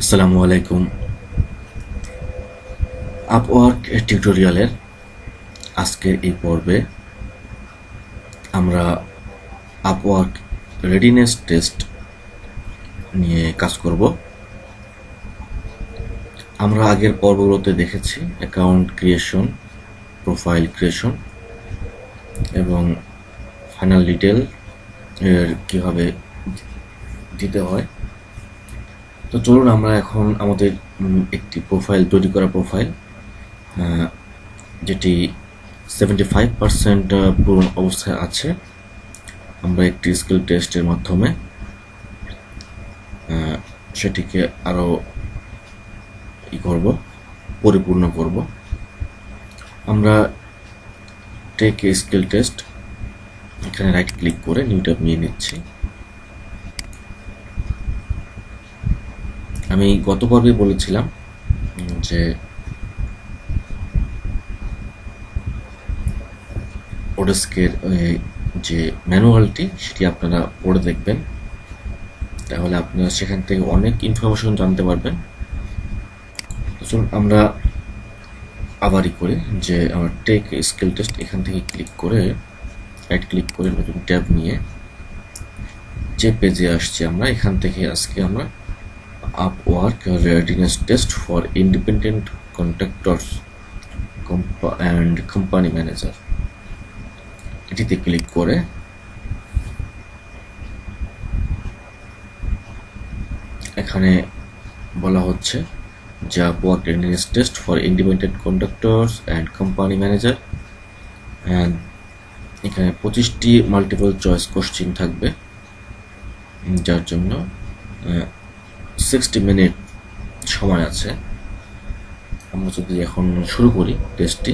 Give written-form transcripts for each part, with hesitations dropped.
আসসালামু আলাইকুম। আপওয়ার্ক টিউটোরিয়ালের আজকের এই পর্বে আমরা আপওয়ার্ক রেডিনেস টেস্ট নিয়ে কাজ করব। আমরা আগের পর্বগুলোতে দেখেছি অ্যাকাউন্ট ক্রিয়েশন, প্রোফাইল ক্রিয়েশন এবং ফাইনাল ডিটেল এর কীভাবে দিতে হয়। তো চলুন আমরা এখন আমাদের একটি প্রোফাইল তৈরি করা প্রোফাইল যেটি 75% পূরণ অবস্থায় আছে, আমরা একটি স্কিল টেস্টের মাধ্যমে সেটিকে আরও পরিপূর্ণ করব। আমরা টেক এ স্কিল টেস্ট এখানে রাইট ক্লিক করে নিউ ট্যাব নিয়ে নিচ্ছি। আমি গত পর্বে বলেছিলাম যে ওডেস্কের যে ম্যানুয়ালটি সেটি আপনারা পড়ে দেখবেন, তাহলে আপনারা সেখান থেকে অনেক ইনফরমেশন জানতে পারবেন। আমরা আবারই করি যে আমার টেক স্কিল টেস্ট এখান থেকে ক্লিক করে রাইট ক্লিক করে নতুন ট্যাব নিয়ে যে পেজে আসছি আমরা এখান থেকে আজকে আমরা Upwork readiness test for independent contractors and company manager এটিতে ক্লিক করে এখানে বলা হচ্ছে যে Upwork readiness test for independent contractors and company manager, and এখানে 25টি মাল্টিপল চয়েস কোশ্চিন থাকবে, যার জন্য 60 মিনিট সময় আছে। আমরা যদি এখন শুরু করি টেস্টটি,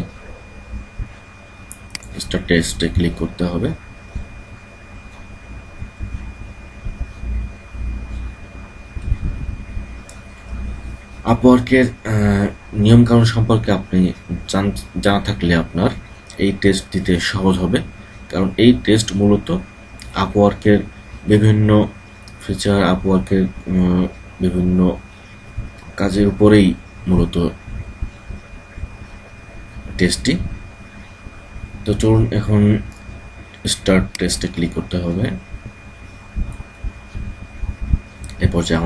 স্টার্ট টেস্টে ক্লিক করতে হবে। আপওয়ার্কের নিয়মকানুন সম্পর্কে আপনি জানা থাকলে আপনার এই টেস্ট দিতে সহজ হবে, কারণ এই টেস্ট মূলত আপওয়ার্কের বিভিন্ন ফিচার, আপওয়ার্কের বিভিন্ন কাজের উপরেই মূলত টেস্টটি। তো চলুন এখন স্টার্ট টেস্টে ক্লিক করতে হবে। এ পর্যায়ে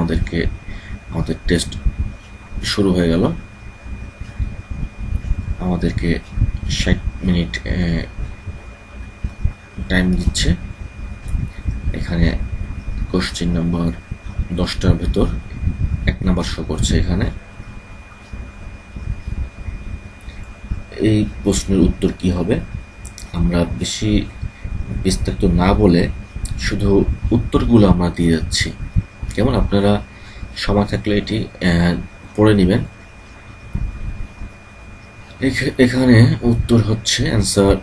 আমাদের টেস্ট শুরু হয়ে গেল। আমাদেরকে 60 মিনিট টাইম দিচ্ছে। এখানে কোশ্চেন নাম্বার 10টার ভেতর 1 নাম্বার শো করছে। এখানে এই প্রশ্নের উত্তর কি হবে আমরা বেশি বিস্তারিত না বলে শুধু উত্তরগুলো আমরা দিয়ে যাচ্ছি, কেমন? আপনারা সময় থাকলে এটি পড়ে নেবেন। এখানে উত্তর হচ্ছে answer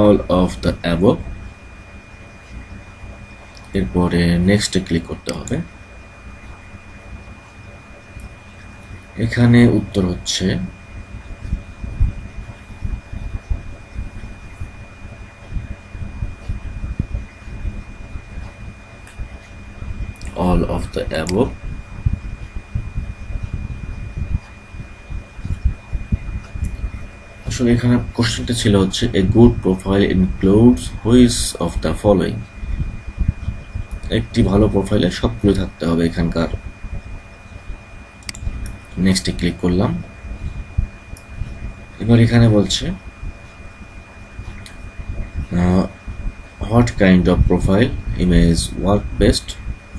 all of the above. এরপরে নেক্সটে ক্লিক করতে হবে। এখানে উত্তর হচ্ছে all of the above। আসলে এখানে কোশ্চেনটা ছিল হচ্ছে a good profile includes which of the following। একটি ভালো প্রোফাইলে সবগুলো থাকতে হবে এখানকার। নেক্সটে ক্লিক করলাম। এবার এখানে বলছে what kind of profile image work best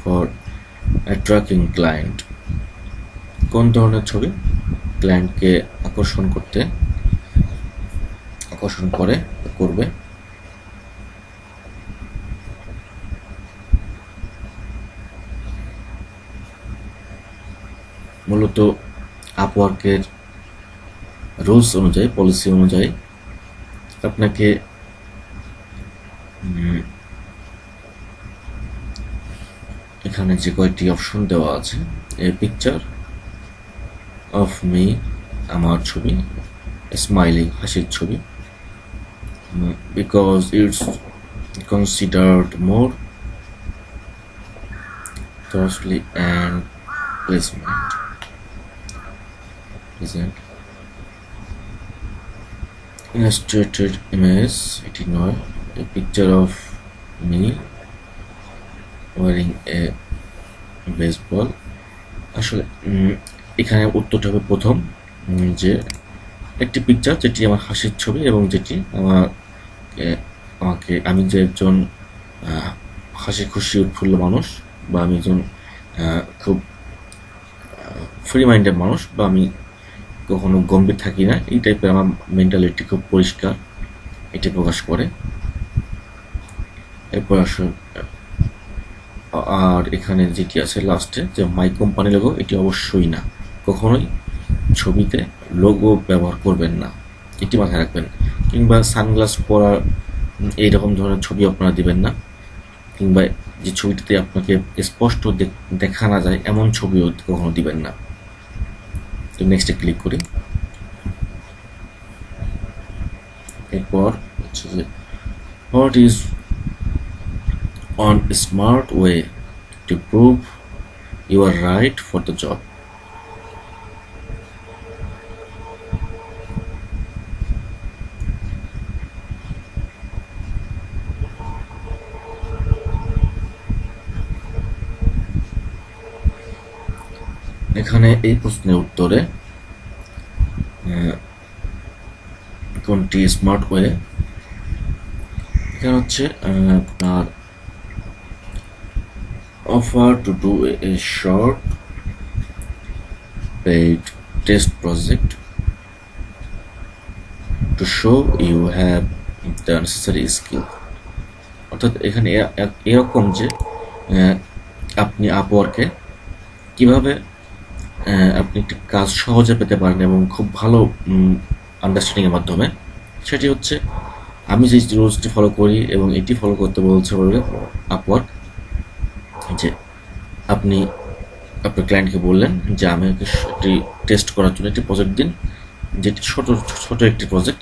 for attracting client। কোন ধরনের ছবি ক্লায়েন্টকে আকর্ষণ করবে। মূলত আপওয়ার্কের রুলস অনুযায়ী, পলিসি অনুযায়ী আপনাকে এখানে যে কয়েকটি অপশন দেওয়া আছে, এ পিকচার অফ মি, আমার ছবি, স্মাইলিং, হাসির ছবি, because it's considered more thoroughly and placement. Present illustrated image 89, a picture of me wearing a baseball. আসলে এখানে উত্তরটা হবে প্রথম, যে একটি পিকচার যেটি আমার হাসির ছবি এবং যেটি আমাকে আমি যে একজন হাসি খুশি উৎফুল্ল মানুষ, বা আমি একজন খুব ফ্রি মাইন্ডেড মানুষ, বা আমি কখনো গম্ভীর থাকি না, এই টাইপের আমার মেন্টালিটি খুব পরিষ্কার, এটি প্রকাশ করে। এরপর আসুন, আর এখানে যেটি আছে লাস্টে, যে মাই কোম্পানি লোগো, এটি অবশ্যই না, কখনোই ছবিতে লোগো ব্যবহার করবেন না, এটি মাথায় রাখবেন। কিংবা সানগ্লাস পরা এইরকম ধরনের ছবি আপনারা দিবেন না, কিংবা যে ছবিটিতে আপনাকে স্পষ্ট দেখা না যায় এমন ছবিও কখনো দিবেন না। তো নেক্সটে ক্লিক করি। এরপর হচ্ছে যে what is an smart way to prove you are right for the job. এখানে এই প্রশ্নের উত্তরে কোনটি স্মার্ট ওয়ে, এখানে হচ্ছে আপনার offer to do a short paid test project to show you have the necessary skill। অর্থাৎ এখানে এরকম যে আপনি আপওয়ার্কে কিভাবে আপনি একটি কাজ সহজে পেতে পারেন এবং খুব ভালো আন্ডারস্ট্যান্ডিংয়ের মাধ্যমে, সেটি হচ্ছে আমি যে রুলসটি ফলো করি এবং এটি ফলো করতে বলছে বলবে আপওয়ার্ক, যে আপনি আপনার ক্লায়েন্টকে বললেন যে আমাকে একটি টেস্ট করার জন্য একটি প্রজেক্ট দিন, যেটি ছোট একটি প্রজেক্ট,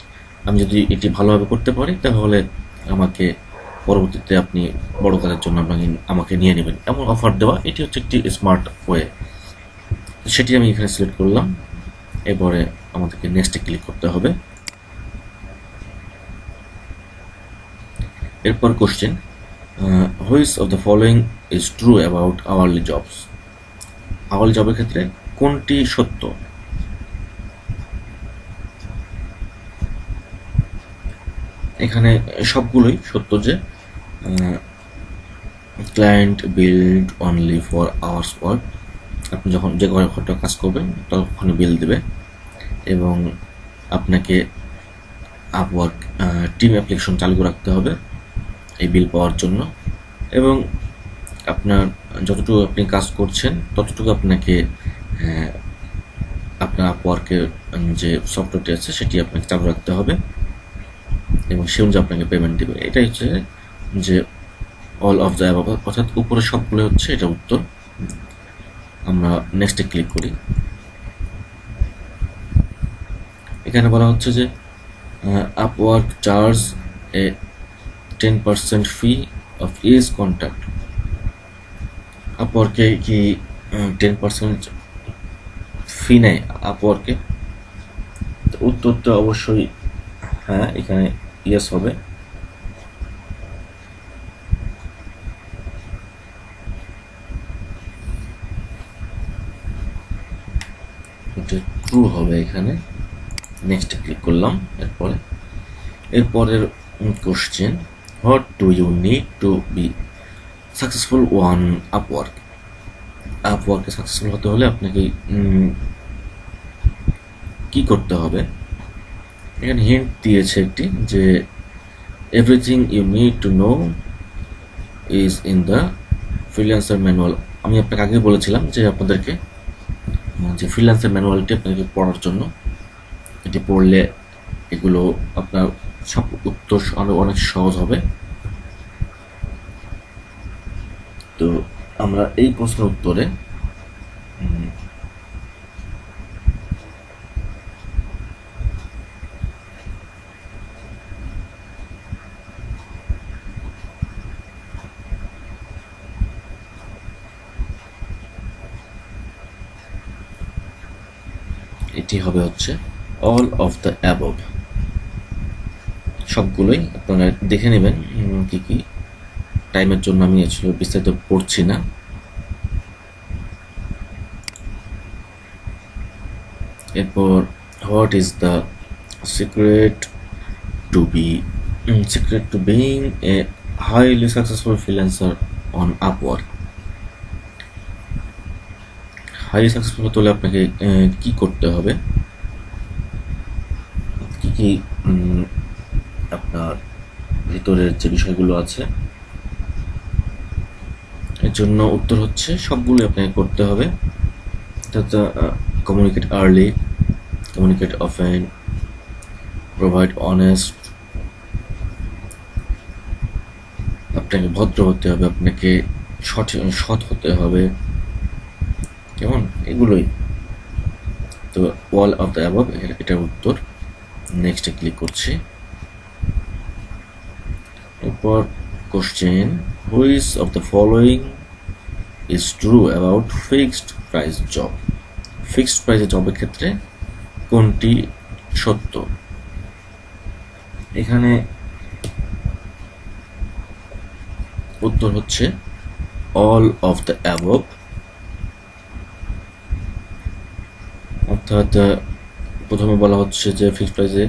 আমি যদি এটি ভালোভাবে করতে পারি তাহলে আমাকে পরবর্তীতে আপনি বড় কাজের জন্য আমাকে নিয়ে নেবেন, এমন অফার দেওয়া, এটি হচ্ছে একটি স্মার্ট ওয়ে। সেটি আমি এখানে সিলেক্ট করলাম। এরপরে আমাদেরকে নেক্সটে ক্লিক করতে হবে। এরপর question, which of the following is true about hourly jobs. Hourly জবের ক্ষেত্রে কোনটি সত্য? এখানে সবগুলোই সত্য, যে client build only for hours work, আপনি যখন যে ঘন্টা কাজ করবেন তখন বিল দেবে, এবং আপনাকে আপওয়ার্ক টিম অ্যাপ্লিকেশন চালু রাখতে হবে এই বিল পাওয়ার জন্য, এবং আপনার যতটুকু আপনি কাজ করছেন ততটুকু আপনাকে আপনার আপওয়ার্কের যে সফটওয়্যারটি আছে সেটি আপনাকে চালু রাখতে হবে, এবং সে অনুযায়ী আপনাকে পেমেন্ট দেবে। এটাই হচ্ছে যে অল অফ দ্য অ্যাবাভ, অর্থাৎ উপরে সবগুলো হচ্ছে এটা উত্তর। আমরা নেক্সটে ক্লিক করি। এখানে বলা হচ্ছে যে Upwork charge a 10% fee of is contract. আপওয়ার্কে কি 10% ফি নেয় আপওয়ার্কে? উত্তরটা অবশ্যই হ্যাঁ, এখানে ইয়েস হবে। এটা ট্রু হবে এখানে। নেক্সট ক্লিক করলাম। এরপরের কোশ্চেন, what do you need to be successful on Upwork. আপওয়ার্কে সাকসেসফুল হতে হলে আপনাকে কি করতে হবে? এখানে হিন্ট দিয়েছে একটি, যে everything you need to know is in the freelancer manual. আমি আপনাকে আগে বলেছিলাম যে আপনাদেরকে যে ফ্রিল্যান্সার ম্যানুয়ালটি আপনাকে পড়ার জন্য, এটি পড়লে এগুলো আপনার সব উত্তর অনেক সহজ হবে। তো আমরা এই প্রশ্নের উত্তরে এটি হবে হচ্ছে অল অফ দ্য অ্যাবভ। সবগুলোই আপনারা দেখে নেবেন কি কি। টাইমের জন্য আমি আসলে বিস্তারিত পড়ছি না। এরপর what is the secret two being a highly successful freelancer on Upwork. Highly successful হতে হলে আপনাকে কি করতে হবে, কি কি আপনার ভিতরের যে বিষয়গুলো আছে, এর জন্য উত্তর হচ্ছে সবগুলো আপনাকে করতে হবে। Communicate early, communicate often, provide honest, আপনাকে ভদ্র হতে হবে, আপনাকে সৎ হতে হবে, কেমন, এগুলোই তো অল অফ দ্য অ্যাবভ এটার উত্তর। নেক্সটে ক্লিক করছি। এরপর question, which of the following is true about fixed price job. Fixed price জবের ক্ষেত্রে কোনটি সত্য? এখানে উত্তর হচ্ছে অল অফ দ্য অ্যাবভ। অর্থাৎ প্রথমে বলা হচ্ছে যে ফিক্সড প্রাইসে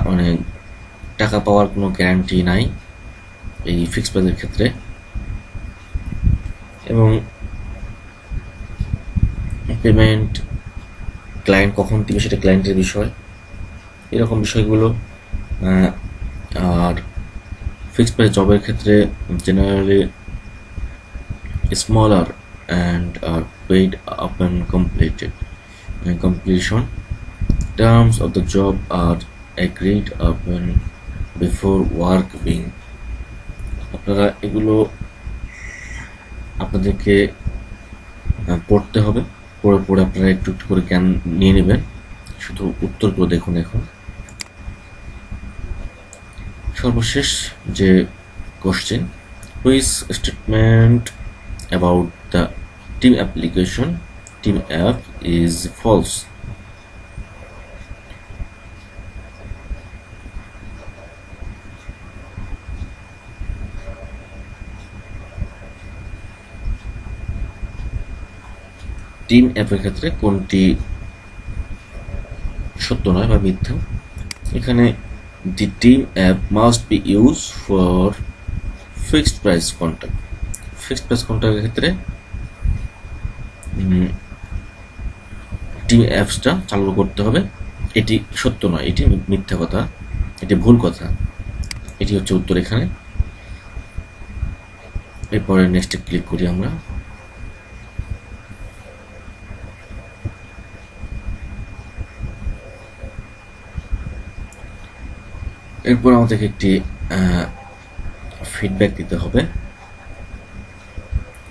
মানে টাকা পাওয়ার কোনো গ্যারান্টি নাই এই ফিক্সড প্রাইসের ক্ষেত্রে, এবং পেমেন্ট ক্লায়েন্ট কখন দিবে সেটা ক্লায়েন্টের বিষয়, এরকম বিষয়গুলো। আর ফিক্সড প্রাইস জবের ক্ষেত্রে generally smaller and are paid upon completion. Terms of the job are agreed upon before work being. আপনারা এগুলো আপনাদেরকে পড়তে হবে, পড়ে আপনারা একটু একটু করে জ্ঞান নিয়ে নেবেন। শুধু উত্তরগুলো দেখুন এখন। সর্বশেষ যে question, which statement about the team application team app is false? Team অ্যাপের ক্ষেত্রে কোনটি সত্য নয় বা মিথ্যা? এখানে the team app must be used for fixed price contract. Fixed price কন্ট্রাক্টের ক্ষেত্রে টিম অ্যাপসটা চালু করতে হবে, এটি সত্য নয়, এটি মিথ্যা কথা, এটি ভুল কথা। এটি হচ্ছে উত্তর এখানে। এরপরে নেক্সটে ক্লিক করি আমরা। এরপর আমাদেরকে একটি ফিডব্যাক দিতে হবে।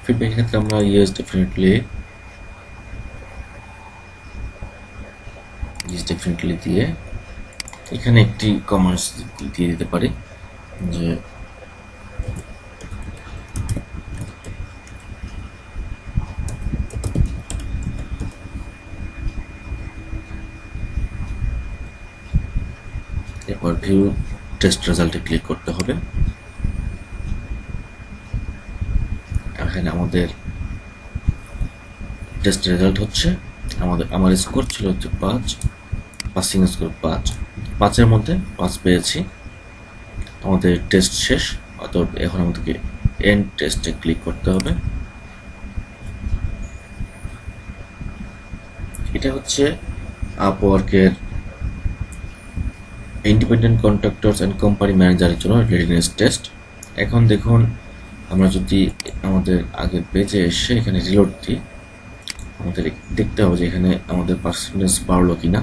ফিডব্যাকের ক্ষেত্রে আমরা ইয়েস ডেফিনেটলি দিয়ে এখানে একটি কমেন্টস দিয়ে দিতে পারি যে এরপর ভিউ টেস্ট রেজাল্টে ক্লিক করতে হবে। এখানে আমাদের টেস্ট রেজাল্ট হচ্ছে আমার স্কোর ছিল হচ্ছে 5, পাসিং স্কোর 5, 5-এর মধ্যে 5 পেয়েছি। আমাদের টেস্ট শেষ, অতএব এখন আমাদেরকে এন্ড টেস্টে ক্লিক করতে হবে। এটা হচ্ছে আপওয়ার্কের ইন্ডিপেন্ডেন্ট কন্ট্রাক্টরস অ্যান্ড কোম্পানি ম্যানেজারের জন্য রেডিনেস টেস্ট। এখন দেখুন, আমরা যদি আমাদের আগের পেজে এসে এখানে রিলোড দিই, আমাদের দেখতে হবে যে এখানে আমাদের পার্সেন্টেজ বাড়লো কিনা।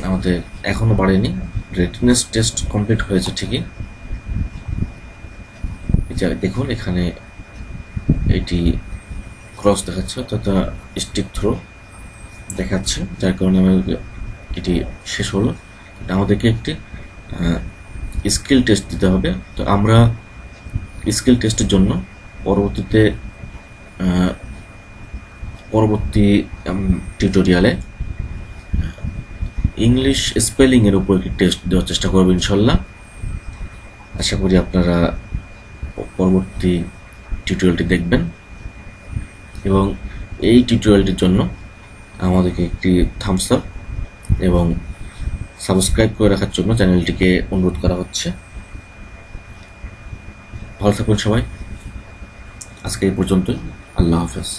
আমাদের এখনো বাড়েনি, রেডিনেস টেস্ট কমপ্লিট হয়েছে ঠিকই। দেখুন এখানে এটি ক্রস দেখাচ্ছে, অর্থাৎ স্টিক থ্রো দেখাচ্ছে, যার কারণে আমাদের এটি শেষ হলো। আমাদেরকে একটি স্কিল টেস্ট দিতে হবে। তো আমরা স্কিল টেস্টের জন্য পরবর্তীতে পরবর্তী টিউটোরিয়ালে ইংলিশ স্পেলিংয়ের উপর একটি টেস্ট দেওয়ার চেষ্টা করব ইনশাল্লাহ। আশা করি আপনারা পরবর্তী টিউটোরিয়ালটি দেখবেন এবং এই টিউটোরিয়ালটির জন্য আমাদেরকে একটি থামস আপ এবং সাবস্ক্রাইব করে রাখার জন্য চ্যানেলটিকে অনুরোধ করা হচ্ছে। ভালো থাকুন সবাই, আজকে এই পর্যন্তই। আল্লাহ হাফেজ।